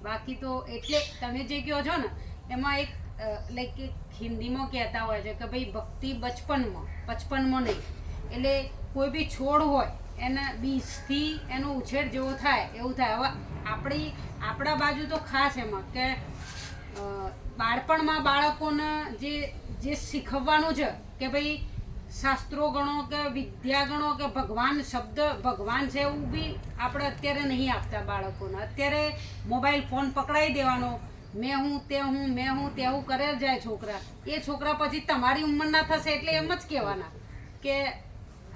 બાકી તો એટલે તમે જે કહો છો ને એમાં એક લાઈક હિન્દીમાં કહેતા હોય છે કે ભાઈ ભક્તિ બચપનમાં નહીં. એટલે કોઈ બી છોડ હોય એના બીજથી એનો ઉછેર જેવો થાય એવું થાય. હવે આપણા બાજુ તો ખાસ એમાં કે બાળપણમાં બાળકોને જે શીખવવાનું છે કે ભાઈ શાસ્ત્રો ગણો કે વિદ્યા ગણો કે ભગવાન શબ્દ ભગવાન છે એવું બી આપણે અત્યારે નહીં આપતા બાળકોને. અત્યારે મોબાઈલ ફોન પકડાઈ દેવાનો, મેં હું તે હું કરે જાય છોકરા. એ છોકરા પછી તમારી ઉંમરના થશે એટલે એમ જ કહેવાના કે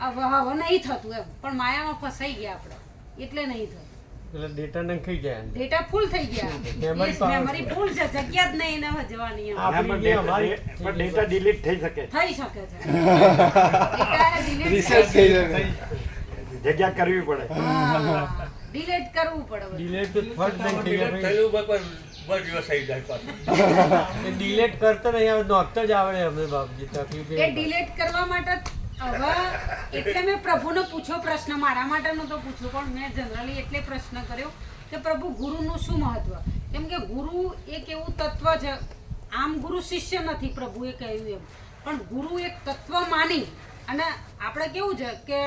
હવે નહીં થતું એમ. પણ માયામાં ફસાઈ ગયા આપણે એટલે નહીં થતું. એટલે ડેટા નંખાઈ જાય, ડેટા ફૂલ થઈ ગયા, મેમરી ફૂલ છે, જગ્યા જ નહીં એને જવાની. પણ ડેટા ડિલીટ થઈ શકે છે ડેટા રિસર્ચ થઈ જાય, જગ્યા કરવી પડે, ડિલીટ કરવું પડે. ડિલીટ તો ફટ નહીં થઈ જાય. થયું બસ દિવસ આવી જાય પાછું. ડિલીટ કરતા નહીં આવે, નોખતા જ આવડે અમને બાપજી. તકલીફ એ ડિલીટ કરવા માટે હવે એટલે મેં પ્રભુને પૂછ્યો પ્રશ્ન, મારા માટેનો તો પૂછ્યો પણ મેં જનરલી એટલે પ્રશ્ન કર્યો કે પ્રભુ ગુરુનું શું મહત્વ? કેમ કે ગુરુ એક એવું તત્વ છે, આમ ગુરુ શિષ્ય નથી પ્રભુએ કહ્યું એમ, પણ ગુરુ એક તત્વ માની અને આપણે કેવું છે કે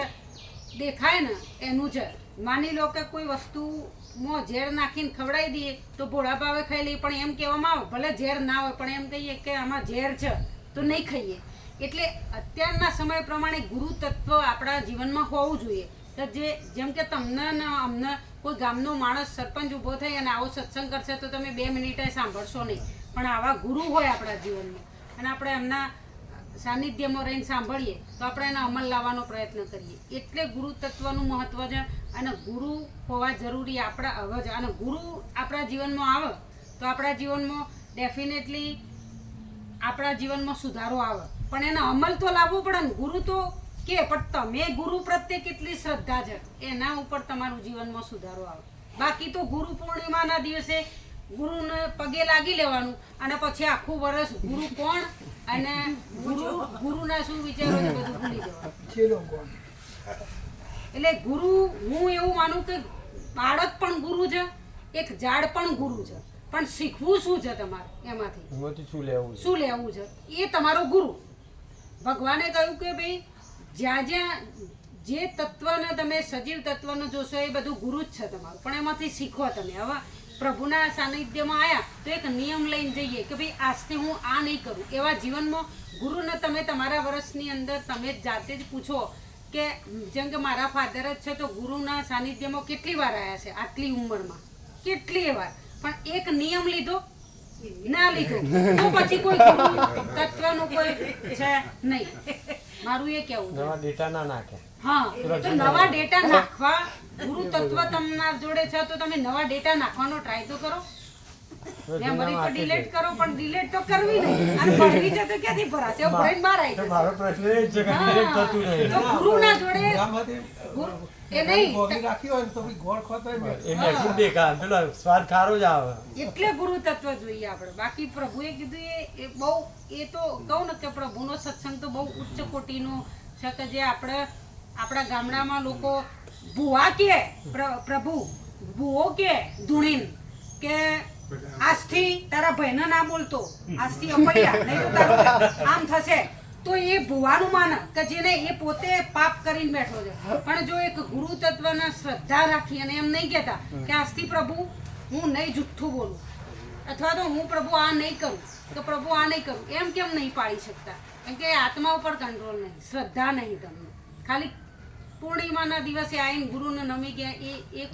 દેખાય ને એનું છે. માની લો કે કોઈ વસ્તુમાં ઝેર નાખીને ખવડાવી દઈએ તો ભોળા ભાવે ખાઈ લઈએ, પણ એમ કહેવામાં આવે ભલે ઝેર ના હોય પણ એમ કહીએ કે આમાં ઝેર છે તો નહીં ખાઈએ. એટલે અત્યારના સમય પ્રમાણે ગુરુ તત્વ આપણા જીવનમાં હોવું જોઈએ. તો જેમ કે તમને ને અમને કોઈ ગામનો માણસ સરપંચ ઊભો થઈ અને આવો સત્સંગ કરશે તો તમે 2 મિનિટે સાંભળશો નહીં, પણ આવા ગુરુ હોય આપણા જીવનમાં અને આપણે એમના સાનિધ્યમાં રહીને સાંભળીએ તો આપણે એનો અમલ લાવવાનો પ્રયત્ન કરીએ. એટલે ગુરુ તત્વનું મહત્વ છે અને ગુરુ હોવા જરૂરી આપણા હવે છે. અને ગુરુ આપણા જીવનમાં આવે તો આપણા જીવનમાં ડેફિનેટલી આપણા જીવનમાં સુધારો આવે, પણ એનો અમલ તો લાવવો પડે ને. ગુરુ તો કે પણ તમે ગુરુ પ્રત્યે કેટલી શ્રદ્ધા છે એના ઉપર તમારું જીવનમાં સુધારો આવે. બાકી તો ગુરુ પૂર્ણિમાના દિવસે ગુરુને પગે લાગી લેવાનું અને પછી આખું વર્ષ ગુરુ કોણ અને ગુરુના શું વિચારો છે બધું ભૂલી જવાનું. એટલે ગુરુ હું એવું માનું કે બાળક પણ ગુરુ છે, એક ઝાડ પણ ગુરુ છે, પણ શીખવું શું છે તમારે એમાંથી શું લેવું છે એ તમારો ગુરુ. ભગવાને કહ્યું કે ભાઈ જ્યાં જે તત્વને તમે સજીવ તત્વને જોશો એ બધું ગુરુ જ છે તમારું, પણ એમાંથી શીખો તમે. હવે પ્રભુના સાનિધ્યમાં આવ્યા તો એક નિયમ લઈને જઈએ કે ભાઈ આજથી હું આ નહીં કરું. એવા જીવનમાં ગુરુને તમે તમારા વર્ષની અંદર તમે જાતે જ પૂછો કે જેમ કે મારા ફાધર જ છે તો ગુરુના સાનિધ્યમાં કેટલી વાર આવ્યા છે આટલી ઉંમરમાં, કેટલી વાર, પણ એક નિયમ લીધો ના લીધો તો પછી કોઈ ગુરુ તત્વનું કોઈ છે નહીં. મારું એ કેવું નવા ડેટા ના નાખે. હા, તો નવા ડેટા નાખવા ગુરુ તત્વ તમારા જોડે છે તો તમે નવા ડેટા નાખવાનો ટ્રાય તો કરો. મેમરી તો ડિલીટ કરો, પણ ડિલીટ તો કરવી નહીં. અને ભરવી છે તો ક્યાંથી ભરાશે? ભરાઈને બહાર આવી જશે. મારો પ્રશ્ન એ જ છે કે ડિલીટ થતું નહીં. તો ગુરુના જોડે એ નહીં એને શું દેખા પેલો સ્વાદ ખારો જ આવે. એટલે ગુરુ તત્વ જોઈએ આપણે. બાકી પ્રભુએ કીધું એ બહુ એ તો કહું ને કે પ્રભુનો સત્સંગ તો બહુ ઉચ્ચ કોટીનો છે કે જે આપણા ગામડામાં લોકો ભુવા કે પ્રભુ ભુવો કે ધૂણીન કે આજથી તારા ભાઈને ના બોલતો, આજથી અપડ્યા નહીં તો તારું આમ થશે, તો એ ભુવાનું માને કે જેને એ પોતે પાપ કરીને બેઠો છે. પણ જો એક ગુરુ તત્વના શ્રદ્ધા રાખી અને એમ નહીં કહેતા કે આજથી પ્રભુ હું નહીં જુઠ્ઠું બોલું અથવા તો હું પ્રભુ આ નહીં કરું તો પ્રભુ આ નહીં કરું, એમ કેમ નહીં પાડી શકતા? કેમ કે આત્મા ઉપર કંટ્રોલ નહીં, શ્રદ્ધા નહીં તમને. ખાલી પૂર્ણિમાના દિવસે આવીને ગુરુને નમી ગયા એ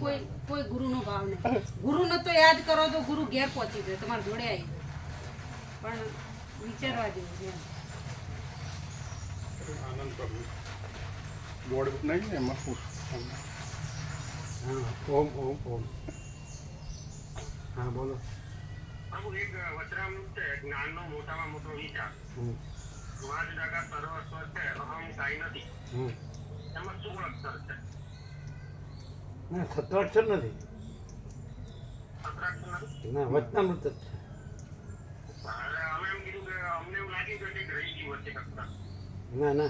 કોઈ ગુરુનો ભાવ નહીં. ગુરુને તો યાદ કરો તો ગુરુ ઘેર પહોંચી જાય, તમારા જોડે આવી જાય. પણ વિચારવા જેવું છે. આનંદ પ્રભુ બોર્ડ નહીં ને એમાં ઓમ ઓમ ઓમ. હા બોલો. પ્રભુ એક વચરામૃત છે, જ્ઞાનનો મોટામાં મોટો વિચાર. વાજ જાગા સર્વસ્વ છે, અહમ કાંઈ નથી. એમાં 16 અક્ષર છે. ના 17 અક્ષર નથી. 17 અક્ષર નથી. ના વચનામૃત જ છે. અમે એમ કીધું કે અમને એવું લાગ્યું કે કંઈક રહી ગયું વચ્ચે કક્ષા. ના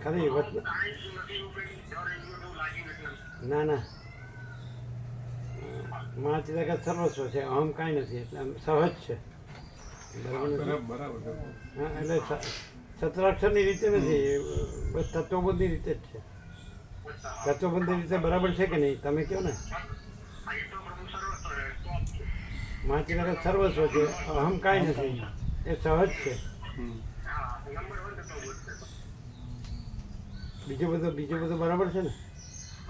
ખાલી કાંઈ જ નથી એવું કંઈક રહી ગયું એવું લાગ્યું એટલે. ના મા ચિદાકાશ સર્વસ્વ છે, અહમ કાંઈ નથી, એટલે આમ સહજ છે. બરાબર નથી? બરાબર હા, એટલે સત્રાક્ષરની રીતે નથી, બસ તત્વબોધની રીતે જ છે. તત્વબોધની રીતે બરાબર છે કે નહીં, તમે કહો ને. આ એ તો પ્રભુ સર્વસ્વ છે, સ્ટોપ છે. મા ચિદાકાશ સર્વસ્વ છે, અહમ કાંઈ નથી, એ સહજ છે. હા, નંબર 1 તો બોલ છે. બીજું બધું બરાબર છે ને.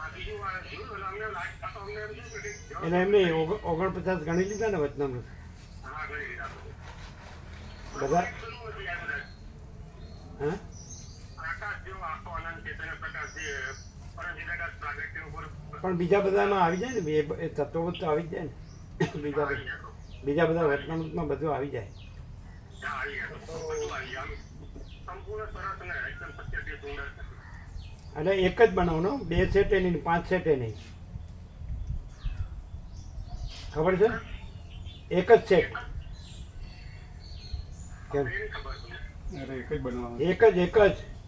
આ બીજું આ જોયું અમને લાગતા તો અમને એમ થયું કે એટલે એમને 49 ગણી લીધા ને વચનામૃત હા ગણી લીધા બધા. હા, પ્રકાશ જેવો આખો આનંદ ચેતન પ્રકાશ જે પરમચિદાકાશ પ્રાગટ્ય ઉપર પણ બીજા બધામાં આવી જાય ને, એ તત્વબોધ તો આવી જ જાય ને. બીજા બધા વચનામૃતમાં બધું આવી જાય. હા આવી ગયા તો બધું આવી ગયા. સંપૂર્ણ સરસ ને એકદમ સત્યથી સુંદર છે. એટલે એક જ બનાવવાનો, 2 સેટે નહીં, 5 સેટે નહીં. ખબર છે? એક જ સેટ. કેમ? એની ખબર છે. એટલે એક જ બનાવવાનું. એક જ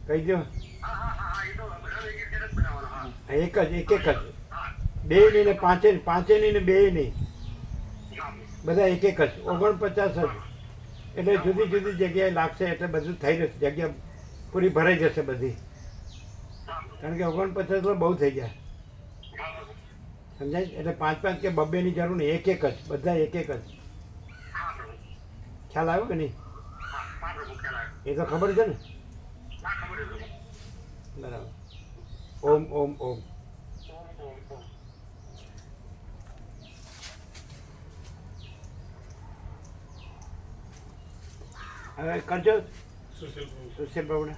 કહી દો. હા એ તો બધા એક જ બનાવવાનો. હા એક જ. હા 2 નહીં ને 5 નહીં ને 2 નહીં, હા બધા એક જ. 49 જ. એટલે જુદી જુદી જગ્યાએ લાગશે, એટલે બધું થઈ જશે, જગ્યા પૂરી ભરાઈ જશે બધી. કારણ કે 49 તો બહુ થઈ જાય, સમજાય? એટલે 5 કે 2 ની જરૂર નહીં, એક જ, બધા એક જ. હા પ્રભુ. ખ્યાલ આવ્યો કે નહીં? હા પ્રભુ ખ્યાલ આવ્યો. એ તો ખબર છે ને. હા ખબર છે પ્રભુ. બરાબર. ઓમ ઓમ ઓમ. ઓમ ઓમ ઓમ. હવે કરજો સુશીલ પ્રભુ. સુશીલ પ્રભુને.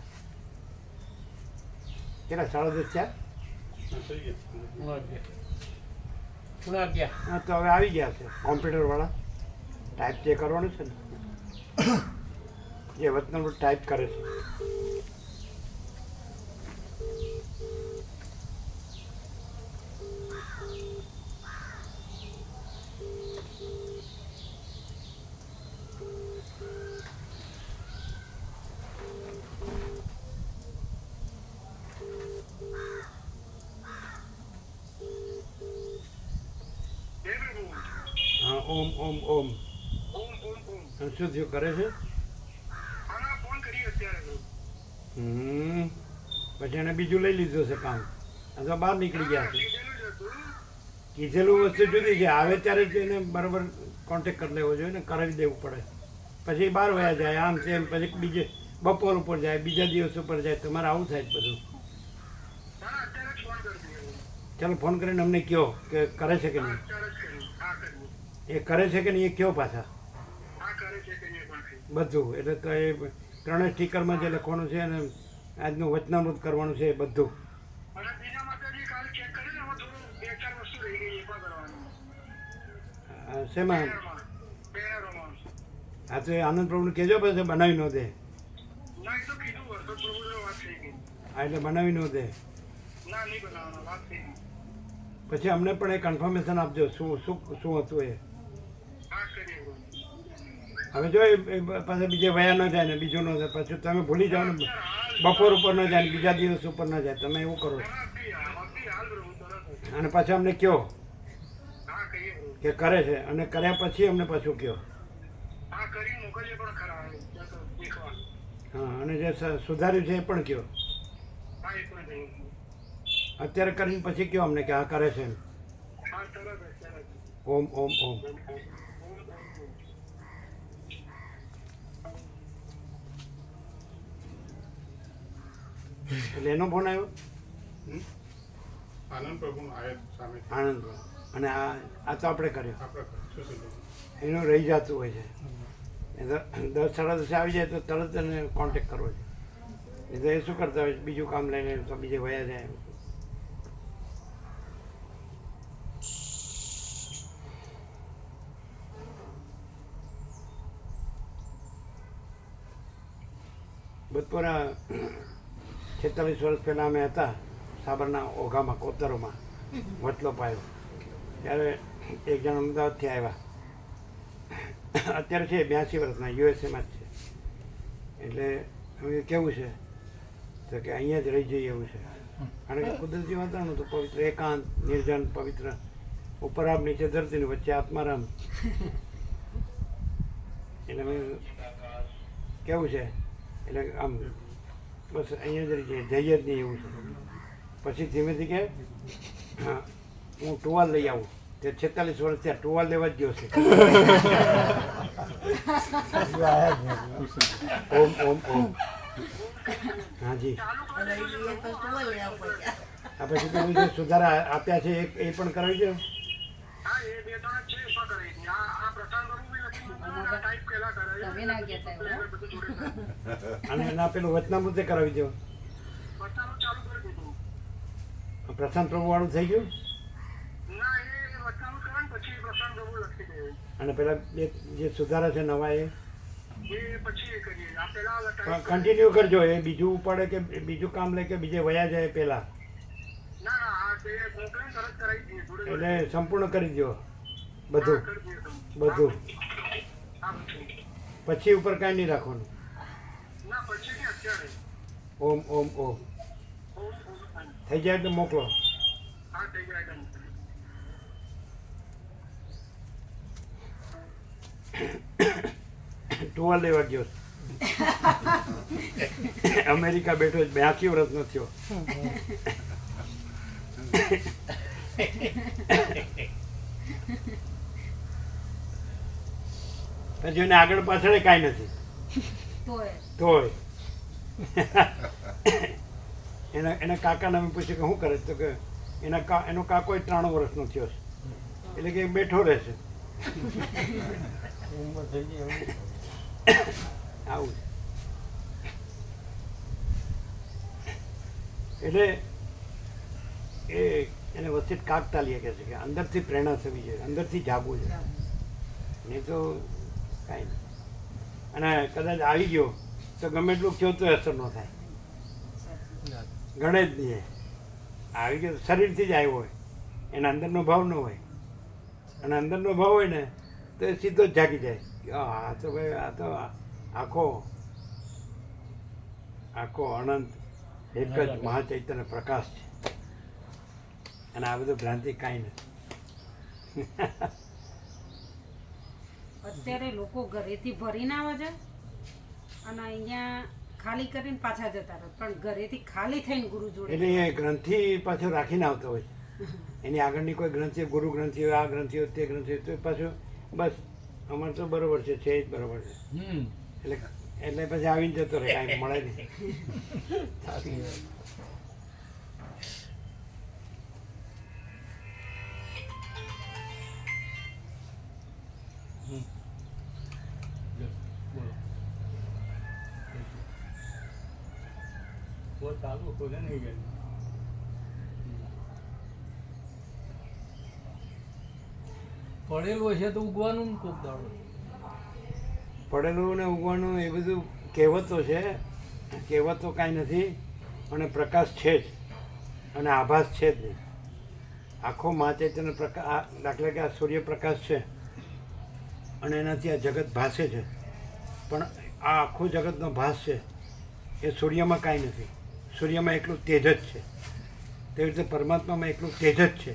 કેટલા 10:30 થયા? હા, થઈ ગયા. હા, તો હવે આવી ગયા છે કોમ્પ્યુટરવાળા. ટાઈપ જે કરવાનું છે ને, જે વચનામૃત ટાઈપ કરે છે. જય પ્રભુ. હા, ઓમ ઓમ ઓમ. ઓમ ઓમ ઓમ. અને શું થયું કરે છે? આના ફોન કરી અત્યારે. પછી એને બીજું લઈ લીધું છે કામ, અથવા બહાર નીકળી ગયા છે. કીધેલું જ હતું. કીધેલું વસ્તુ જુદી છે, આવે ત્યારે જ એને બરાબર કોન્ટેક કરી લેવો જોઈએ ને, કરાવી દેવું પડે. પછી બહાર વયા જાય, આમ તેમ, પછી બીજે બપોર ઉપર જાય, બીજા દિવસ ઉપર જાય. તમારે આવું થાય જ બધું. હા અત્યારે જ ફોન કરી દીધો. ચાલો ફોન કરીને અમને કહો કે કરે છે કે નહીં. અત્યારે જ કર્યું. હા કર્યું. એ કરે છે કે નહીં એ કહો પાછા હા કરે છે કે નહીં પણ બધું. એટલે તો એ 3 સ્ટીકરમાં જે લખવાનું છે અને આજનું વચનામૃત કરવાનું છે એ બધું. અને બીજા માતાજી કાલ ચેક કરીને એમાં થોડું 2-4 વસ્તુ રહી ગઈ એ પણ કરવાનું. શેમાં? બેનરોમાં. હા, તો એ આનંદ પ્રભુને કહેજો, પછી બનાવી ન દે. ના એ તો કીધું વર્ષો પ્રભુ વાત થઈ ગઈ. હા, એટલે બનાવી ન દે. ના નહીં બનાવવાનો વાત થઈ ગઈ. પછી અમને પણ એ કન્ફર્મેશન આપજો શું શું શું હતું એ. હા કરીએ. હવે જો એ પાછા બીજે વયા ન જાય ને બીજું ન જાય, પછી તમે ભૂલી જાઓ ને, બપોર ઉપર ન જાય ને બીજા દિવસ ઉપર ન જાય. તમે એવું કરો છો. હા હાલ પ્રભુ તરત જ. અને પાછા અમને કહો હા કહીએ પ્રભુ. કે કરે છે, અને કર્યા પછી અમને પાછું કહો. હા કરી મોકલીએ પણ ખરા દેખવા. હા, અને જે સુધાર્યું છે એ પણ કહો. હા એ પણ થયું. અત્યારે કરીને પછી કહો અમને કે આ કરે છે એમ. હા તરત જ. ઓમ ઓમ ઓમ. એટલે એનો ફોન આવ્યો આનંદ પ્રભુનો આયત સામે આનંદ. અને આ તો આપણે કર્યો. આપણે સુશીલ પ્રભુ. એનું રહી જતું હોય છે. એ તો 10-10:30 આવી જાય તો તરત એને કોન્ટેક કરવો છે. એ તો એ શું કરતા હોય, બીજું કામ લઈને તો બીજે વયા જાય. બપોરા 46 વર્ષ પહેલાં અમે હતા સાબરના ઓઘામાં, કોતરોમાં વચલો પાયો, ત્યારે એક જણ અમદાવાદથી આવ્યા. અત્યારે છે 82 વર્ષના, યુએસએમાં જ છે. એટલે હવે કેવું છે તો કે અહીંયા જ રહી જઈએ એવું છે. કારણ કે કુદરતી વાતાવરણ તો પવિત્ર, એકાંત, નિર્જન, પવિત્ર ઉપર આમ નીચે ધરતી ને વચ્ચે આત્મારામ. એટલે મેં કેવું છે એટલે આમ બસ અહીંયા જ રહી જઈએ જ નહીં એવું છે. પછી ધીમેથી કે હા હું ટુવાલ લઈ આવું. તે 46 વર્ષ ત્યાં ટુવાલ લેવા જ ગયો છે. ઓમ ઓમ ઓમ. હાજી આ પછી પેલું જે સુધારા આપ્યા છે એ પણ કરાવી દો. હા એ 2-3 છે શું કરે છે આ પ્રસાદ કરવું બી નથી આ ટાઈપ પહેલા કરાવી તમે ના કહેતા એવું. બધું જોડે થાય. અને એના પેલું વચનામૃતે કરાવી દો. વચનામૃત ચાલુ કરી દીધું. પ્રશાંત પ્રભુ વાળું થઈ ગયું. ના એ વચનામૃત કરે ને પછી પ્રસાદ કરવું લખી દે અને પેલા જે સુધારા છે નવા એ એ પછી એ કરીએ આ પહેલા ટાઈપ કન્ટિન્યુ કરજો. એ બીજું પડે કે બીજું કામ લે કે બીજે વયા જાય પેલા, ના ના આ તે મોકલે તરત કરાવી દઈએ જોડે એટલે સંપૂર્ણ કરી દો બધું કરી દઈએ તમે. બધું. હા પછી પછી ઉપર કાંઈ નહીં રાખવાનું. ના પછી ને અત્યારે ઓમ ઓમ ઓમ ઓમ ઓમ થઈ જાય તો મોકલો. હા થઈ જાય તમે. ટુવાલ લેવા ગયો. અમેરિકા બેઠો જ 82 વર્ષનો થયો. પછી એને આગળ પાછળ કાંઈ નથી તોય તોય એના કાકાને અમે પૂછ્યું કે શું કરે તો કે એનો કાકો 93 વર્ષનો થયો છે. એટલે કે એ બેઠો રહેશે. ઉંમર થઈ ગઈ હવે. આવું છે. એટલે એ એને વચ્ચે કાકતાલીય કહે છે કે અંદરથી પ્રેરણા થવી જોઈએ, અંદરથી જાગવું છે. નહીં તો કાંઈ નહીં. અને કદાચ આવી ગયો તો ગમે એટલું કહો તો અસર ન થાય. ગણે જ નહીં. આવી ગયો શરીરથી જ આવ્યો હોય, એના અંદરનો ભાવ ન હોય. અને અંદરનો ભાવ હોય ને તો એ સીધો જ જાગી જાય કે આ તો ભાઈ આ તો આખો અનંત એક જ મહાચૈતન્ય પ્રકાશ છે. અને આ બધું ભ્રાંતિ કાંઈ નથી. અત્યારે લોકો ઘરેથી ભરીને આવે છે અને અહીંયા ખાલી કરીને પાછા જતા રહે, પણ ઘરેથી ખાલી થઈને ગુરુ જોડે એટલે એ ગ્રંથિ પાછો રાખીને આવતો હોય છે. એની આગળની કોઈ ગ્રંથિ, ગુરુ ગ્રંથિ હોય, આ ગ્રંથિ હોય, તે ગ્રંથિ હોય, તો એ પાછું બસ અમારે તો બરોબર છે જ બરોબર છે. એટલે પછી આવીને જતો રહે, કાંઈ મળે નહીં. સાચી વાત. वो चालू खोले नहीं गए પડેલું હશે તો ઉગવાનું ને કોક દાડો. પડેલું ને ઉગવાનું એ બધું કહેવતો છે. કહેવતો કાંઈ નથી. અને પ્રકાશ છે જ, અને આભાસ છે જ નહીં. આખો મહાચૈતન્ય પ્રકાશ, દાખલા કે આ સૂર્યપ્રકાશ છે અને એનાથી આ જગત ભાસે છે. પણ આ આખો જગતનો ભાસ છે એ સૂર્યમાં કાંઈ નથી. સૂર્યમાં એકલું તેજ જ છે. તેવી રીતે પરમાત્મામાં એકલું તેજ જ છે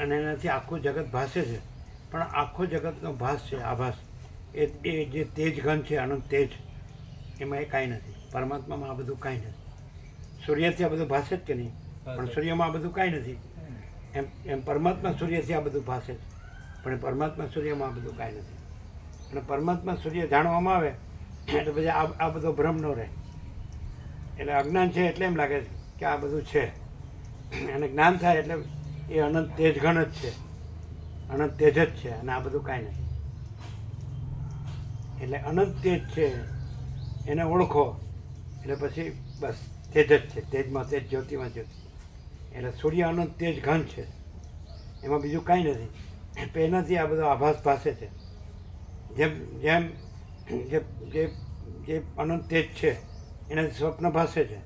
અને એનાથી આખું જગત ભાસે છે. પણ આખો જગતનો ભાસ છે, આભાસ, એ જે તેજ ઘન છે, અનંત તેજ, એમાં એ કાંઈ નથી. પરમાત્મામાં આ બધું કાંઈ નથી. સૂર્યથી આ બધું ભાસે જ કે નહીં, પણ સૂર્યમાં આ બધું કાંઈ નથી. એમ પરમાત્મા સૂર્યથી આ બધું ભાસે છે, પણ પરમાત્મા સૂર્યમાં આ બધું કાંઈ નથી. અને પરમાત્મા સૂર્ય જાણવામાં આવે એટલે પછી આ બધો ભ્રમ ન રહે. એટલે અજ્ઞાન છે એટલે એમ લાગે છે કે આ બધું છે, અને જ્ઞાન થાય એટલે એ અનંત તેજ ઘન જ છે, અનંત તેજ જ છે, અને આ બધું કાંઈ નથી. એટલે અનંત તેજ છે એને ઓળખો એટલે પછી બસ તેજ જ છે. તેજમાં તેજ, જ્યોતિમાં જ્યોતિ. એટલે સૂર્ય અનંત તેજ ઘન છે, એમાં બીજું કાંઈ નથી. એનાથી આ બધો આભાસ ભાસે છે. જેમ જે અનંત તેજ છે એનાથી સ્વપ્ન ભાસે છે,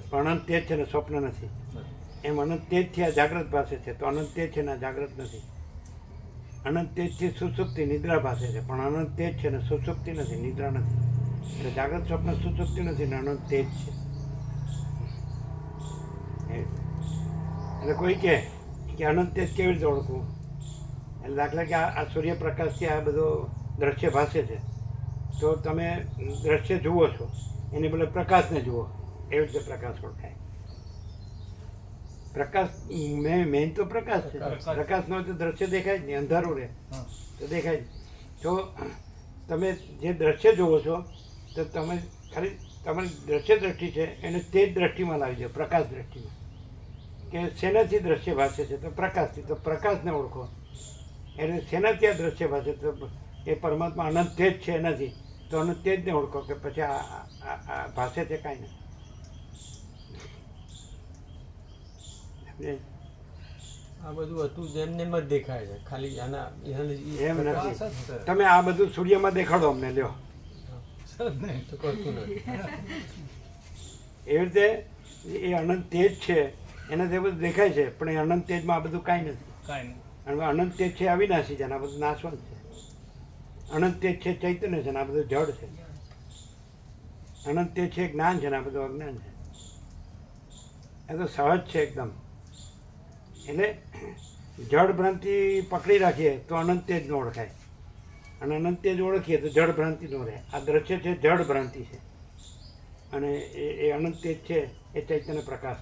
પણ અનંત તેજ છે ને સ્વપ્ન નથી. એમ અનંત તેજથી આ જાગ્રત ભાસે છે, તો અનંત તેજ છે ને આ જાગ્રત નથી. અનંત તેજથી સુસુપ્તિ, નિદ્રા ભાસે છે, પણ અનંત તેજ છે ને સુસુપ્તિ નથી, નિદ્રા નથી. એટલે જાગ્રત સ્વપ્ન સુસુપ્તિ નથી ને અનંત તેજ છે. એટલે કોઈ કે અનંત તેજ કેવી રીતે ઓળખવું? એટલે દાખલા કે આ સૂર્યપ્રકાશથી આ બધો દ્રશ્ય ભાસે છે, તો તમે દ્રશ્ય જુઓ છો, એને બદલે પ્રકાશને જુઓ, એવી રીતે પ્રકાશ ઓળખાય. પ્રકાશ મેઇન તો પ્રકાશ છે. પ્રકાશ ન હોય તો દ્રશ્ય દેખાય જ નહીં, અંધારું રહે તો દેખાય જ. તો તમે જે દ્રશ્ય જુઓ છો તો તમે ખાલી તમારી દ્રશ્ય દ્રષ્ટિ છે એને તે જ દ્રષ્ટિમાં લાવી દો, પ્રકાશ દ્રષ્ટિમાં, કે શેનાથી દ્રશ્ય ભાષે છે તો પ્રકાશથી, તો પ્રકાશને ઓળખો. એટલે શેનાથી આ દ્રશ્ય ભાષે તો એ પરમાત્મા અનંત તે જ છે એનાથી, તો અનંત તે જ ને ઓળખો, કે પછી આ ભાષે છે કાંઈ નહીં. આ બધું હતું જેમને જ દેખાય છે, ખાલી આના એમ નથી. તમે આ બધું સૂર્યમાં દેખાડો અમને, લ્યો. તો કરતું નથી. એવી રીતે એ અનંત તેજ છે એનાથી બધું દેખાય છે, પણ એ અનંત તેજમાં આ બધું કાંઈ નથી. કાંઈ નહીં. અને અનંત તેજ છે અવિનાશી છે, અને આ બધું નાશવંત છે. અનંત તેજ છે ચૈતન્ય છે, અને આ બધું જડ છે. અનંત તેજ છે જ્ઞાન છે, અને આ બધું અજ્ઞાન છે. એ તો સહજ છે એકદમ. એટલે જડ ભ્રાંતિ પકડી રાખીએ તો અનંત તેજ ન ઓળખાય, અને અનંત તેજ ઓળખીએ તો જડ ભ્રાંતિ ન રહે. આ દ્રશ્ય છે જડ ભ્રાંતિ છે, અને એ અનંત તેજ છે એ ચૈતન્ય પ્રકાશ.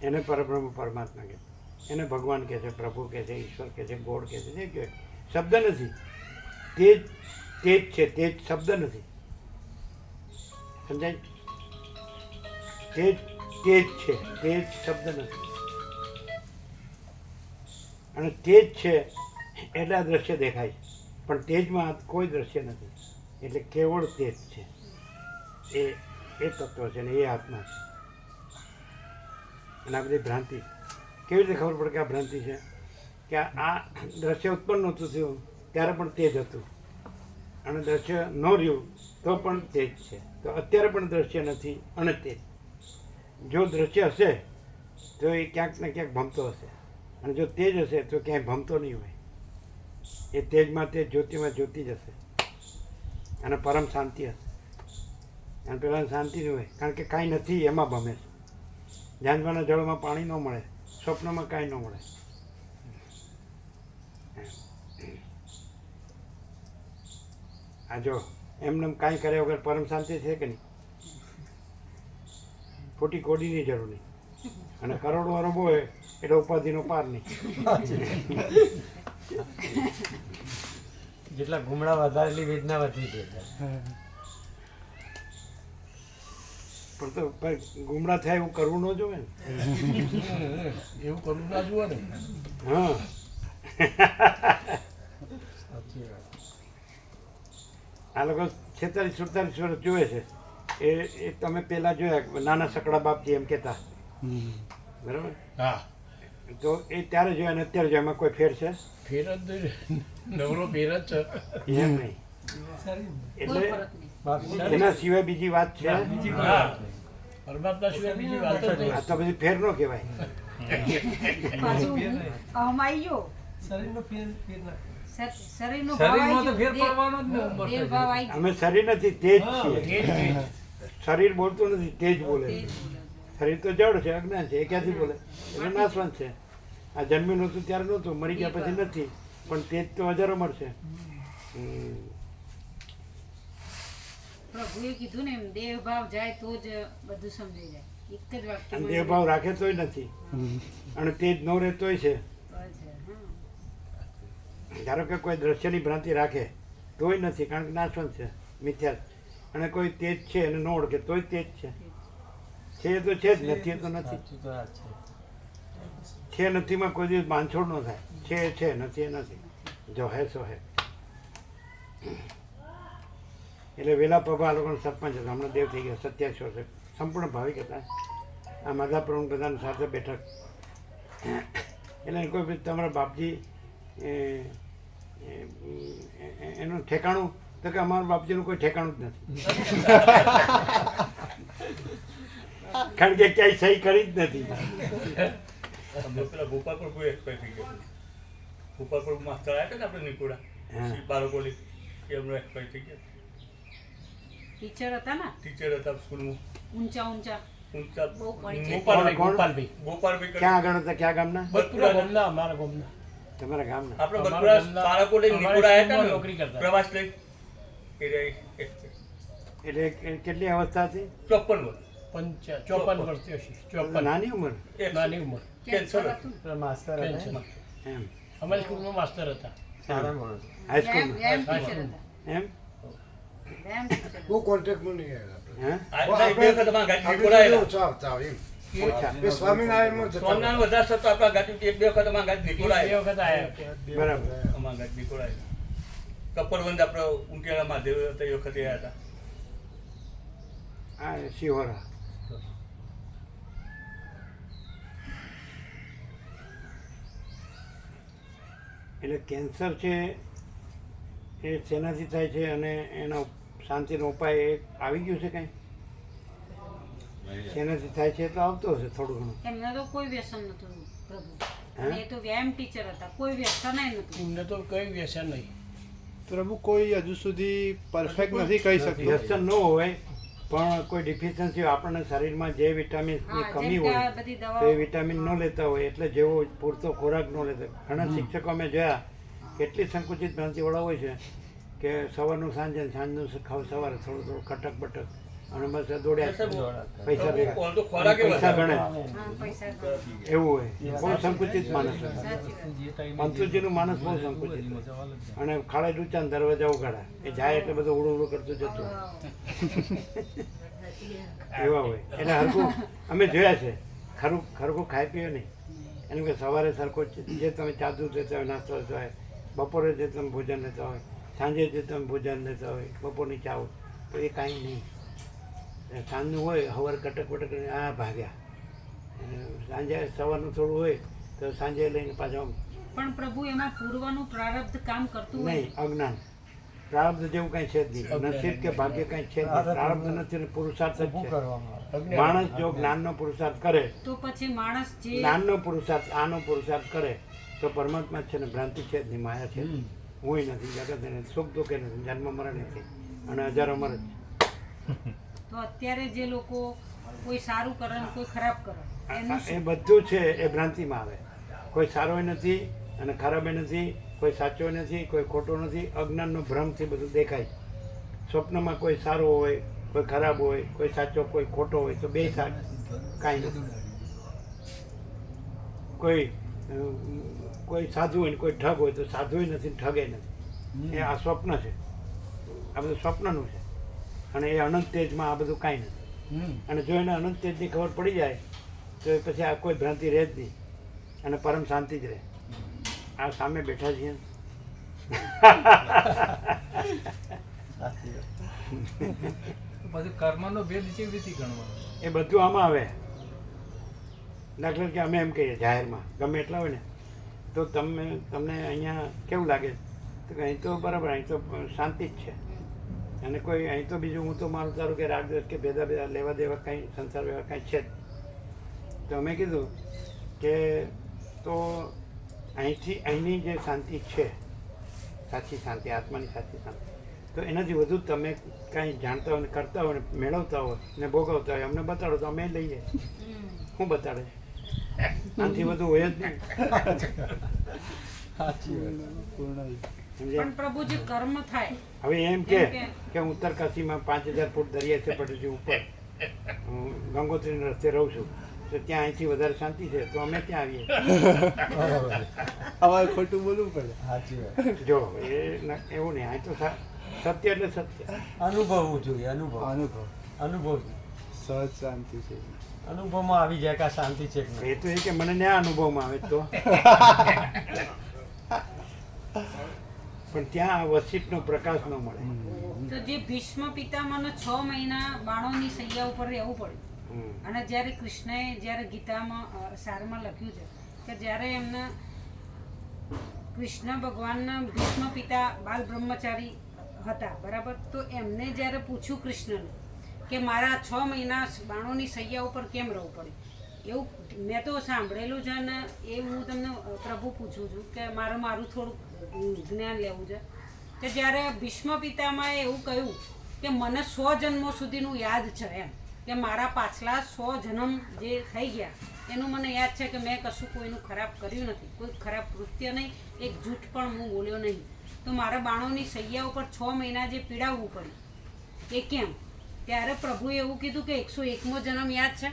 એને પરબ્રહ્મ પરમાત્મા કહે છે, એને ભગવાન કહે છે, પ્રભુ કહે છે, ઈશ્વર કહે છે, ગોડ કહે છે. જે કહે શબ્દ નથી, તેજ તેજ છે, તેજ શબ્દ નથી. સમજાય? તેજ તેજ છે, તેજ શબ્દ નથી. અને તેજ છે એટલે આ દ્રશ્ય દેખાય છે, પણ તેજમાં કોઈ દ્રશ્ય નથી. એટલે કેવળ તેજ છે, એ તત્વ છે, ને એ આત્મા છે. અને આ બધી ભ્રાંતિ કેવી રીતે ખબર પડે કે આ ભ્રાંતિ છે? કે આ દ્રશ્ય ઉત્પન્ન નહોતું થયું ત્યારે પણ તેજ હતું, અને દ્રશ્ય ન રહ્યું તો પણ તેજ છે. તો અત્યારે પણ દ્રશ્ય નથી અને તેજ. જો દ્રશ્ય હશે તો એ ક્યાંક ને ક્યાંક ભમતો હશે, અને જો તેજ હશે તો ક્યાંય ભમતો નહીં હોય. એ તેજમાં તેજ, જ્યોતિમાં જ્યોતિ જ હશે, અને પરમ શાંતિ હશે. અને પેલા શાંતિ નહીં હોય, કારણ કે કાંઈ નથી એમાં ભમે છે. જાનવાના જળમાં પાણી ન મળે, સ્વપ્નમાં કાંઈ ન મળે. આ જો એમને કાંઈ કર્યા વગર પરમ શાંતિ છે કે નહીં? ખોટી કોડીની જરૂર નહીં, અને કરોડો અરબ હોય એટલે ઉપાધિનો પાર નહીં. જેટલા ઘૂમડા વધારેલી વેદના વધી છે. પણ તો ગુમડા થાય એવું કરવું ન જોવે ને. એવું કરવું ના જુઓ ને. હા, સાચી વાત. આ લોકો 46-47 વર્ષ જોવે છે. એ તમે પેલા જોયા નાના સકડા બાપજી એમ કહેતા, બરાબર? હા. તો એ ત્યારે જોયા ને અત્યારે જોયા, એમાં કોઈ ફેર છે? ફેર જ નવરો ફેર જ છે. એમ નહીં. એટલે કોઈ ફરક નહીં. બાપજી એના સિવાય બીજી વાત છે? હા. પરમાત્મા સિવાય બીજી વાત જ નહીં. આ તો બધી ફેર ન કહેવાય. પાછું આવી ગયો શરીરનો ફેર ના. શરીરનો ભાવ શરીરમાં આવી તો ફેર ગયો. પડવાનો જ ને ઉંમર દેહ ભાવ આવી ગયો. અમે શરીર નથી, તેજ હા, છીએ. તે જ. શરીર બોલતું નથી, તેજ બોલે તે છે. જ બોલે. શરીર તો જડ છે, અજ્ઞાન છે, એ ક્યાંથી બોલે? એટલે નાશવંત છે. આ જન્મ્યું નહોતું ત્યારે નહોતું, મરી ગયા પછી નથી, પણ તેજ તો હજારો મળશે. પ્રભુએ કીધું ને એમ દેહ ભાવ જાય તો જ બધું સમજાઈ જાય. એક જ વાક્ય અને દેહભાવ રાખે તોય નથી, અને તેજ ન રહે તોય છે. ધારો કે કોઈ દ્રશ્યની ભ્રાંતિ રાખે તોય નથી, કારણ કે નાશવંત છે, મિથ્યા છે. અને કોઈ તેજ છે એને ન ઓળખે તોય તેજ છે. છે એ તો છે જ, નથી એ તો નથી. સાચું તો આ છે. છે નથીમાં કોઈ દિવસ બાંધછોડ ન થાય. છે એ છે, નથી એ નથી. જો હે સો હે. એટલે વેલા પ્રભા આ લોકોનો સરપંચ હતા, હમણાં દેવ થઈ ગયા, 87 વર્ષે, સંપૂર્ણ ભાવિક હતા. આ માધાપુર બધાની સાથે બેઠક. એટલે કોઈ તમારા બાપજી એનું ઠેકાણું, તો કે અમારા બાપજીનું કોઈ ઠેકાણું જ નથી. કારણ કે ક્યાંય સહી કરી જ નથી. પેલા ગોપાલપુર કોઈ એક્સપાયર થઈ ગયા. ગોપાલપુર માસ્ટર આવ્યા હતા ને આપણે નિકોડા હા. બાળકોની, એ એમનો એક્સપાયર થઈ ગયા. ટીચર હતા ને ટીચર હતા સ્કૂલમાં. ઊંચા ઊંચા ઊંચા બહુ પડી જાય. ગોપાલભાઈ કોણ? ગોપાલભાઈ ગોપાલભાઈ કરી- ક્યાં આગળ હતા ક્યાં ગામના બત્પુરા ગામના અમારા ગામના તમારા ગામના આપણે અમારા બપોરા ગામના- બાળકો લઈને અમારા નિકોલ આવ્યા સ્કૂલમાં હતા નોકરી ને કરતા. પ્રવાસ લઈ એ રહી એટલે કેટલી અવસ્થા હતી 54 વર્ષ 54 વર્ષથી હશે 54 નાની ઉંમર નાની ઉંમર કેન્સર હતું. માસ્તર હતા એમ અમારી સ્કૂલમાં માસ્તર હતા સારા માણસ હાઈસ્કૂલમાં વ્યાયામ ટીચર હતા. એમ વ્યાયામ ટીચર હતા. બહુ કોન્ટેક્ટમાં નહીં આવ્યા આ બે વખત અમારા ગાડી નિકોલ આવેલા. ઓછા આવતા એમ ઓછા એ સ્વામિનારાયણમાં જતા સ્વામિનારાયણ વધારે થતો આપણા ગાડી એક બે વખત અમારા ગાડી નિકોલ બે આવેલા. વખત આયા બરાબર અમારા ગાડી નિકોલ આવેલા. કપડવંદ આપણે ઉંટિયાળા મહાદેવ હતા એ વખતે આવ્યા હતા. આ શિહોરા એટલે કેન્સર છે એ શેનાથી થાય છે અને એનો શાંતિનો ઉપાય એ આવી ગયું છે કંઈ શેનાથી થાય છે તો આવતો હશે થોડું ઘણું એમને તો કોઈ વ્યસન નતું પ્રભુ. હે? અને એ તો વ્યાયામ ટીચર હતા. કોઈ વ્યસન નતું. એમને તો કઈ વ્યસન નહીં પ્રભુ કોઈ હજુ સુધી પરફેક્ટ નથી કહી શકતું વ્યસન ન હોય પણ કોઈ ડિફિશિયન્સી આપણને શરીરમાં જે વિટામિન્સની હા, કમી જેમ કે આ હોય બધી તો દવાઓ એ વિટામિન ન લેતા હોય એટલે જેવો પૂરતો ખોરાક ન લેતા હોય. ઘણા શિક્ષકો અમે જોયા કેટલી સંકુચિત ગ્રંથિવાળા હોય છે કે સવારનું સાંજે ને સાંજનું ખાવ સવારે થોડું થોડું કટક બટક અને બસ દોડ્યા પૈસા ભેગા ઓલ તો ખોરાક એ પૈસા વધારે. ગણે હા, પૈસા ગણે. એવું હોય બહુ સંકુચિત માણસ હોય સાચી વાત. પંતુજીનું માણસ બહુ સંકુચિત હોય. અને ખાડે ડૂચા ને દરવાજા ઉગાડા એ જાય એટલે બધું ઉડું ઉડું કરતું જતું હોય. એવા હોય એટલે હરખું અમે જોયા છે ખરું ખરખું ખાઈ પીએ નહીં એનું કે સવારે સરખો જે તમે ચા દૂધ લેતા હોય નાસ્તો લેતા હોય બપોરે જે તમે ભોજન લેતા હોય સાંજે જે તમે ભોજન લેતા હોય બપોરની ચા હોય તો એ કાંઈ નહીં સાંજનું હોય સવારે કટક બટક કરીને આ ભાગ્યા અને સાંજે સવારનું થોડું હોય તો સાંજે લઈને પાછા પણ પ્રભુ એમાં પૂર્વનું પ્રારબ્ધ કામ કરતું હોય. નહીં અજ્ઞાન પ્રારબ્ધ જેવું કાંઈ છે જ નહીં નસીબ કે ભાગ્ય કાંઈ છે જ નહીં પ્રારબ્ધ નથી ને પુરુષાર્થ જ છે માણસ જો જ્ઞાનનો પુરુષાર્થ કરે તો પછી માણસ જે જ્ઞાનનો પુરુષાર્થ આનો પુરુષાર્થ કરે તો પરમાત્મા છે ને ભ્રાંતિ છે જ નહીં માયા છે હુંય નથી જગત નથી સુખ દુઃખ નથી જન્મ મરણ નથી અને હજારો મર જ તો અત્યારે જે લોકો કોઈ સારું કરે ને કોઈ ખરાબ કરે એનું એ બધું છે એ ભ્રાંતિમાં આવે કોઈ સારો નથી અને ખરાબ નથી કોઈ સાચો નથી કોઈ ખોટો નથી અજ્ઞાનનો ભ્રમથી બધું દેખાય સ્વપ્નમાં કોઈ સારો હોય કોઈ ખરાબ હોય કોઈ સાચો કોઈ ખોટો હોય તો બે કાંઈ નથી કોઈ સાધુ હોય ને કોઈ ઠગ હોય તો સાધુય નથી ને ઠગે નથી એ આ સ્વપ્ન છે આ બધું સ્વપ્નનું છે અને એ અનંત તેજમાં આ બધું કાંઈ નથી અને જો એને અનંત તેજની ખબર પડી જાય તો એ પછી આ કોઈ ભ્રાંતિ રહે જ નહીં અને પરમ શાંતિ જ રહે આ સામે બેઠા છીએ પછી કર્મનો ભેદ કેવી રીતે ગણવાનો એ બધું આમાં આવે દાખલા કે અમે એમ કહીએ જાહેરમાં ગમે એટલા હોય ને તો તમને અહીંયા કેવું લાગે તો કે અહીં તો બરાબર અહીં તો શાંતિ જ છે અને કોઈ અહીં તો બીજું હું તો મારું તારું કે રાગદ્વેષ કે ભેદા લેવા દેવા કાંઈ સંસાર વ્યવહાર કાંઈ છે જ તો અમે કીધું કે તો અહીંની જે શાંતિ છે સાચી શાંતિ આત્માની સાચી શાંતિ તો એનાથી વધુ તમે કાંઈ જાણતા હોય ને કરતા હોય ને મેળવતા હોય ને ભોગવતા હોય અમને બતાડો તો અમે લઈએ શું બતાડે આનાથી વધુ હોય જ નહીં પણ પ્રભુ જે કર્મ થાય હવે એમ કે હું ઉત્તર કાશીમાં 5000 ફૂટ દરિયા સપાટીથી ઉપર હું ગંગોત્રીના રસ્તે રહું છું તો ત્યાં અહીંથી વધારે શાંતિ છે તો અમે ત્યાં આવીએ અમારે ખોટું બોલવું પડે જો એવું નહીં અહીં તો સત્ય એટલે સત્ય અનુભવવું જોઈએ અનુભવ અનુભવ સહજ શાંતિ છે અનુભવમાં આવી જાય કે આ શાંતિ છે કે એ તો એ કે મને ન્યા અનુભવમાં આવે તો પણ ત્યાં વસીટનો પ્રકાશ ન મળે તો જે ભીષ્મ પિતામહને 6 મહિના બાણોની સૈયા ઉપર રહેવું પડ્યું અને જ્યારે કૃષ્ણએ જ્યારે ગીતામાં સારમાં લખ્યું છે કે જ્યારે એમના કૃષ્ણ ભગવાનના ભીષ્મ પિતા બાલ બ્રહ્મચારી હતા બરાબર તો એમને જ્યારે પૂછ્યું કૃષ્ણને કે મારા 6 મહિના બાણોની સૈયા ઉપર કેમ રહેવું પડ્યું એવું મેં તો સાંભળેલું છે ને એ હું તમને પ્રભુ પૂછું છું કે મારું થોડુંક જ્ઞાન લેવું છે કે જ્યારે ભીષ્મ પિતામાં એવું કહ્યું કે મને 100 જન્મો સુધીનું યાદ છે એમ કે મારા પાછલા 100 જન્મ જે થઈ ગયા એનું મને યાદ છે કે મેં કશું કોઈનું ખરાબ કર્યું નથી, કોઈ ખરાબ કૃત્ય નહીં, એક જૂઠ પણ હું બોલ્યો નહીં. તો મારા બાણોની સૈયા ઉપર 6 મહિના જે પીડાવવું પડ્યું એ કેમ? ત્યારે પ્રભુએ એવું કીધું કે 101મો જન્મ યાદ છે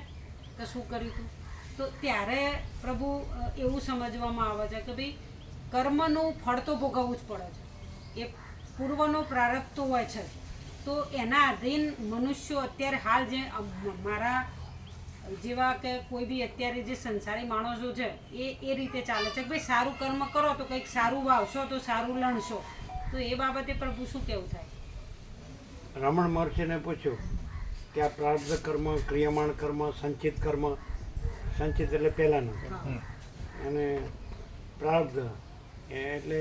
તો શું કર્યું હતું? તો ત્યારે પ્રભુ એવું સમજવામાં આવે છે કે ભાઈ કર્મનું ફળ તો ભોગવવું જ પડે છે, એ પૂર્વનો પ્રારબ્ધ તો હોય છે. તો એના આધીન મનુષ્યો અત્યારે હાલ જે મારા જેવા કે કોઈ બી અત્યારે જે સંસારી માણસો છે એ રીતે ચાલે છે કે ભાઈ સારું કર્મ કરો તો કંઈક સારું વાવશો તો સારું લણશો. તો એ બાબતે પ્રભુ શું કહેવું થાય? રમણ મહર્ષિને પૂછ્યું કે આ પ્રારબ્ધ કર્મ, ક્રિયમાણ કર્મ, સંચિત કર્મ, સંચિત એટલે પહેલાંનું અને પ્રારબ્ધ એટલે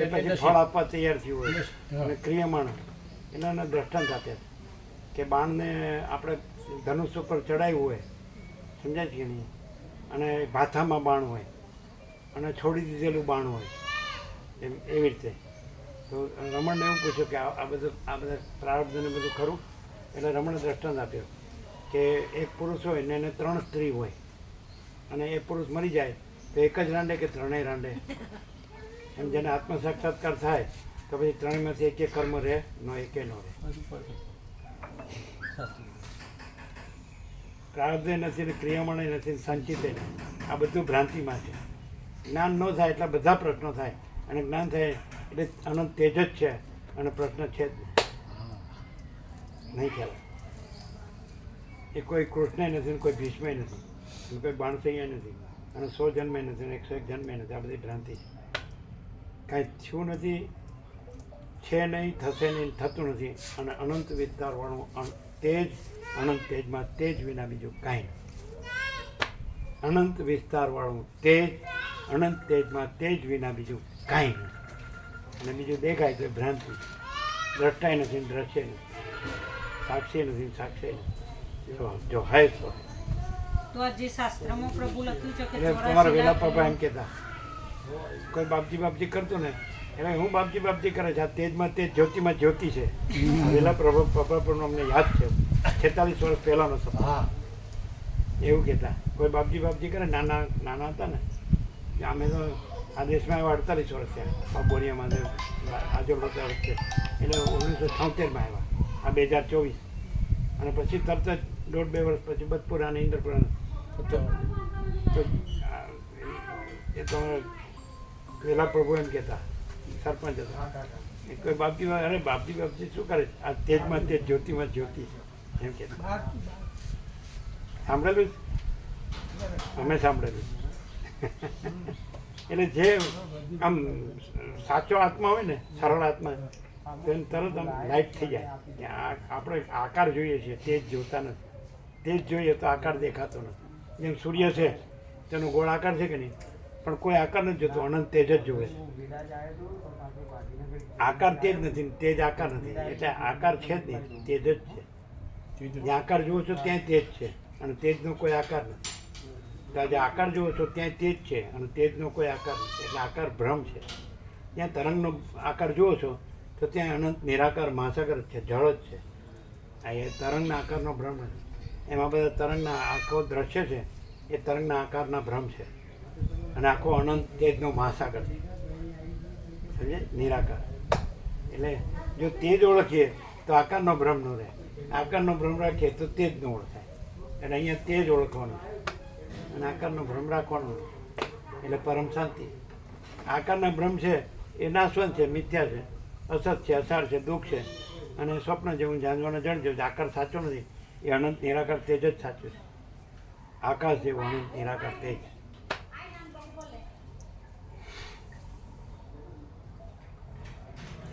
એ પછી ફળ આપવા તૈયાર થયું હોય અને ક્રિયમાણ એના દ્રષ્ટાંત આપ્યા કે બાણને આપણે ધનુષ ઉપર ચડાવ્યું હોય, સમજાય છે કે નહીં, અને ભાથામાં બાણ હોય અને છોડી દીધેલું બાણ હોય એવી રીતે. તો રમણને એવું પૂછ્યું કે આ બધા પ્રારબ્ધને બધું ખરું? એટલે રમણે દ્રષ્ટાંત આપ્યો કે એક પુરુષ હોય ને એને 3 સ્ત્રી હોય અને એ પુરુષ મરી જાય તો એક જ રાંડે કે ત્રણેય રાંડે? એમ જેને આત્મ સાક્ષાત્કાર થાય તો પછી ત્રણેયમાંથી એકે કર્મ રહે એકે ન રહે. પ્રારબ્ધે નથી ને ક્રિયામણે નથી, સંચિતે નથી. આ બધું ભ્રાંતિમાં છે. જ્ઞાન ન થાય એટલે બધા પ્રશ્નો થાય અને જ્ઞાન થાય એટલે અનંત તેજ જ છે અને પ્રશ્ન છે જ નહીં. ખ્યાલ એ કોઈ કૃષ્ણ નથી, કોઈ ભીષ્મય નથી, કોઈ બાણસૈયા નથી અને 100 જન્મે નથી અને 101 જન્મે નથી. આ બધી ભ્રાંતિ છે. કાંઈ થયું નથી, છે નહીં, થશે નહીં, થતું નથી. અને અનંત વિસ્તારવાળું તેજ, અનંત તેજમાં તેજ વિના બીજું કાંઈ નહીં. અનંત વિસ્તારવાળું તેજ, અનંત તેજમાં તેજ વિના બીજું કાંઈ નહીં. અને બીજું દેખાય તો ભ્રાંતિ. દ્રષ્ટાય નથી, દ્રશ્ય નથી, સાક્ષી નથી, સાક્ષી નથી. જો હૈ તો તો આ જે શાસ્ત્રમાં પ્રભુ લખ્યું છે કે એટલે તમારા વેલા પપ્પા એમ કહેતા, કોઈ બાપજી બાપજી કરતું ને એટલે હું બાપજી બાપજી કરે છે, આ તેજમાં તેજ, જ્યોતિમાં જ્યોતિ છે. વેલા પપ્પા પણ અમને યાદ છે 46 વર્ષ પહેલાંનો સપનો. એવું કહેતા કોઈ બાપજી બાપજી કરે, નાના હતા ને અમે તો આ દેશમાં આવ્યા 48 વર્ષ થયા, બાબોરિયામાં આજુ બધા વખતે, એટલે 1976માં આવ્યા, આ 2024 અને પછી તરત જ 1.5-2 વર્ષ પછી બદપુરા અને ઇન્દ્રપુરા. તો એ તો વેલા પ્રભુ એમ કહેતા, સરપંચ હતા, કોઈ બાપજી અરે બાપજી બાપજી શું કરે, આ તેજમાં તેજ, જ્યોતિમાં જ્યોતિ છે એમ કહેતા. સાંભળેલું અમે સાંભળેલું. એટલે જે આમ સાચો આત્મા હોય ને, સરળ આત્મા, તો એને તરત આમ લાઈટ થઈ જાય કે આપણે આકાર જોઈએ છીએ, તેજ જોતા નથી. તેજ જોઈએ તો આકાર દેખાતો નથી. જેમ સૂર્ય છે તેનો ગોળ આકાર છે કે નહીં, પણ કોઈ આકાર નથી જોતો, અનંત તેજ જ જોવે છે. આકાર તેજ નથી, તેજ આકાર નથી, એટલે આકાર છે જ નહીં, તેજ જ છે. જ્યાં આકાર જુઓ છો ત્યાં તેજ છે અને તેજનો કોઈ આકાર નથી. જે આકાર જુઓ છો ત્યાં તેજ છે અને તેજનો કોઈ આકાર નથી, એટલે આકાર ભ્રમ છે. ત્યાં તરંગનો આકાર જુઓ છો તો ત્યાં અનંત નિરાકાર મહાસાગર જ છે, જળ જ છે. આ એ તરંગના આકારનો ભ્રમ નથી. એમાં બધા તરંગના આખો દ્રશ્ય છે એ તરંગના આકારના ભ્રમ છે અને આખો અનંત તેજનો મહાસાગર છે, સમજે, નિરાકાર. એટલે જો તેજ ઓળખીએ તો આકારનો ભ્રમ ન રહે, આકારનો ભ્રમ રાખીએ તો તેજ ન ઓળખાય. એટલે અહીંયા તેજ ઓળખવાનું અને આકારનો ભ્રમ રાખવાનો, એટલે પરમ શાંતિ. આકારના ભ્રમ છે એ નાશવંત છે, મિથ્યા છે, અસત છે, અસાર છે, દુઃખ છે અને સ્વપ્ન જેવું જાણવાના જણ જેવું. આકાર સાચો નથી, એ અનંત નિરાકાર તેજ જ સાચું છે. આકાશ જેવું અનંત નિરાકાર તેજ.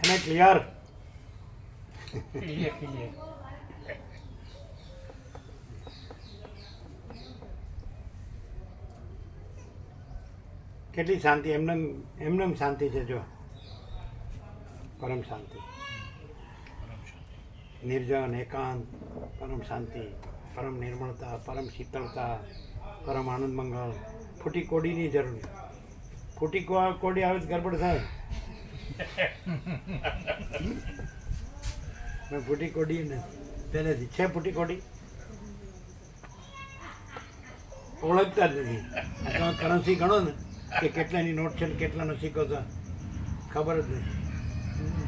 એને ક્લિયર? કેટલી શાંતિ, એમને શાંતિ છે. જો પરમ શાંતિ, નિર્જન, એકાંત, પરમ શાંતિ, પરમ નિર્મળતા, પરમ શીતળતા, પરમ આનંદ મંગળ. ફૂટી કોડીની જરૂર નહીં. ફૂટી કોડી આવે તો ગડબડ થાય. ફૂટી કોડી નથી પહેલેથી છે. ફૂટી કોડી ઓળખતા જ નથી. તમે કરન્સી ગણો ને કે કેટલાની નોટ છે ને કેટલાનો સિક્કો છે ખબર જ નથી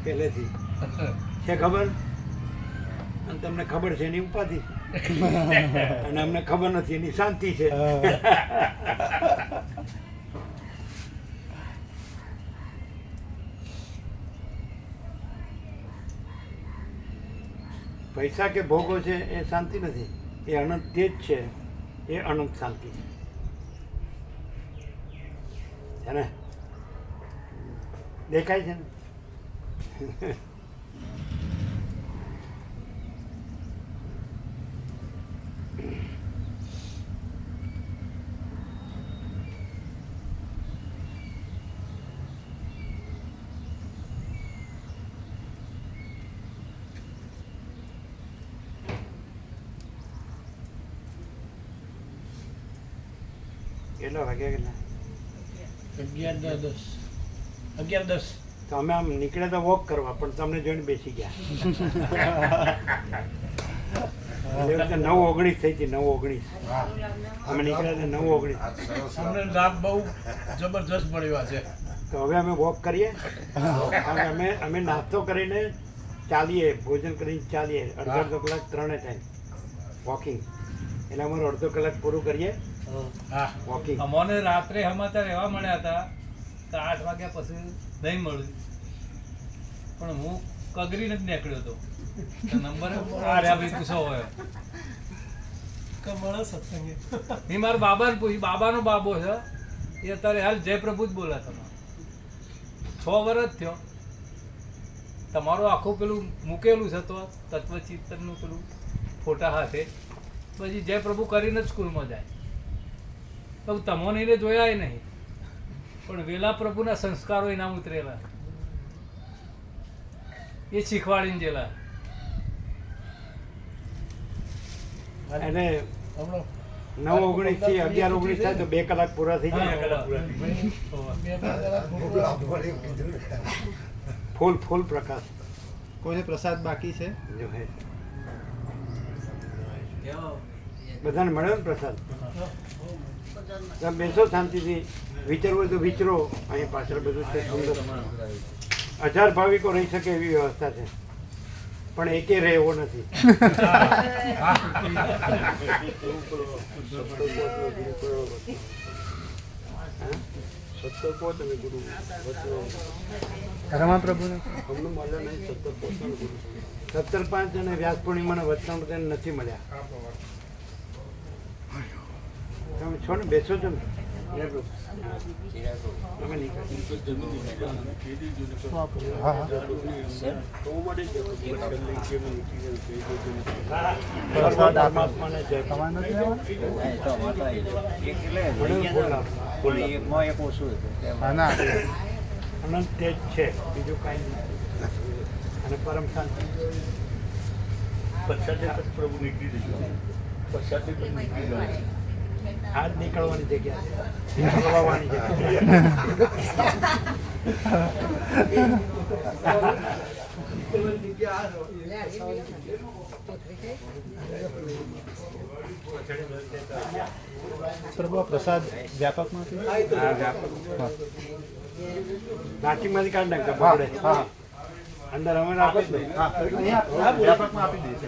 પહેલેથી છે ખબર, અને તમને ખબર છે એની ઉપાધિ છે અને અમને ખબર નથી એની શાંતિ છે. પૈસા કે ભોગો છે એ શાંતિ નથી, એ અનંત તે જ છે, એ અનંત શાંતિ છે ને, દેખાય છે ને. કેટલા વાગ્યા કેટલા? 11:10. તો અમે આમ નીકળ્યા તો વોક કરવા, પણ તમને જોઈને બેસી ગયા. એટલે 9:19 થઈ હતી, 9:19 અમે નીકળ્યા હતા 9:19. અમને લાભ બહુ જબરજસ્ત મળ્યો છે. તો હવે અમે વોક કરીએ. અમે નાસ્તો કરીને ચાલીએ, ભોજન કરીને ચાલીએ, અડધો કલાક 3 ટાઈમ વોકિંગ. એટલે અમારું અડધો કલાક પૂરું કરીએ હા, વોકિંગ. અમને રાત્રે સમાચાર એવા મળ્યા હતા તો 8 વાગ્યા પછી નહીં મળ્યું, પણ હું કગરીને જ નીકળ્યો હતો. તો નંબર આર્યા ભાઈ પૂછો હોય મેં મારા બાબાને પૂછ્યું, બાબાનો બાબો છે એ અત્યારે હાલ જયપ્રભુ જ બોલે. તમારે 6 વર્ષ થયો, તમારું આખું પેલું મૂકેલું છે તો તત્વચિંતનનું પેલું ફોટા હાથે, પછી જયપ્રભુ કરીને જ સ્કૂલમાં જાય. તો તમોને એને જોયા નહીં, પણ વેલા પ્રભુના સંસ્કારો એના ઉતરેલા, એ શીખવાડીને ગયેલા. અને 9:19 થી 11:19 થાય તો 2 કલાક પૂરા થઈ જાય. ફૂલ પ્રકાશ. કોઈને પ્રસાદ બાકી છે? જો હે બધાને મળ્યો ને પ્રસાદ? તમે બેસો શાંતિથી, વિચારવું હોય તો વિચરો. અહીં પાછળ બધું છે સુંદર, 1000 ભાવિકો રહી શકે એવી વ્યવસ્થા છે, પણ એકે રહે એવો નથી. રમાપ્રભુને 17/5 અને વ્યાસ પૂર્ણિમાના વચનામૃત નથી મળ્યા. તમે છો ને, બેસો છો ને? તમે પરમાત્માને જય. અનંત તેજ છે, બીજું કાંઈ નહીં. અને પરમ શાંતિ. પછાડી પછી પ્રભુ નીકળી જશે. પછાડી પછી નીકળી જશે. આ જ નીકળવાની જગ્યા છે, નીકળવાની જગ્યા. પ્રભુ આ પ્રસાદ વ્યાપકમાંથી નાટીમાંથી કાઢી નાખતા બગડે. હા, અંદર અમે રાખો જ નહીં. અહીંયા વ્યાપકમાં આપી દે છે.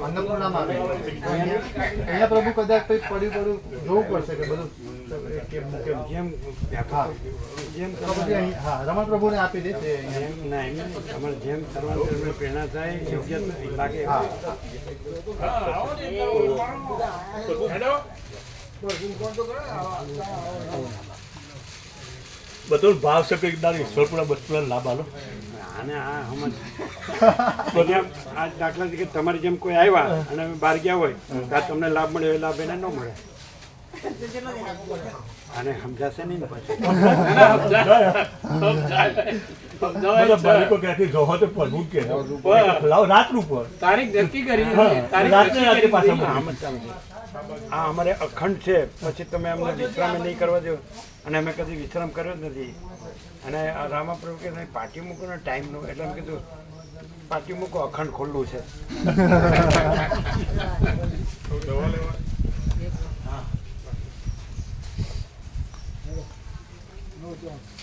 અન્નપૂર્ણામાં આપી દે. અહીંયા પ્રભુ કદાચ કંઈક પડ્યું જોવું પડશે કે બધું કેમ મૂકેલું. જેમ જેમ તો પછી અહીં હા રમણ પ્રભુને આપી દે છે. એમ ના એમ નહીં. તમારે જેમ સર્વાંતરમાં પ્રેરણા થાય, યોગ્ય લાગે. હા, બધો ભાવ છે કે ઈશ્વરપુરા બસપુરા લાભ આલો. અને આ સમજ બધા આ દાખલા તરીકે તમારી જેમ કોઈ આવ્યા અને અમે બહાર ગયા હોય તો આ તમને લાભ મળે, એ લાભ એને ન મળે. આને સમજાશે નહીં ને પછી. બધા બાળકો ક્યાંથી જોવો તો પડવું કે લાવ રાતનું પર તારીખ નક્કી કરી, રાત્રે પાછા આ અમારે અખંડ છે, પછી તમે અમને વિશ્રામ નહીં કરવા દો. અને અમે કદી વિશ્રામ કર્યો જ નથી. અને આ રામાપ્રભુ કે નહીં પાટી મૂકો ને ટાઈમનું, એટલે અમે કીધું પાટી મૂકો, અખંડ ખુલ્લું છે. ત્યાં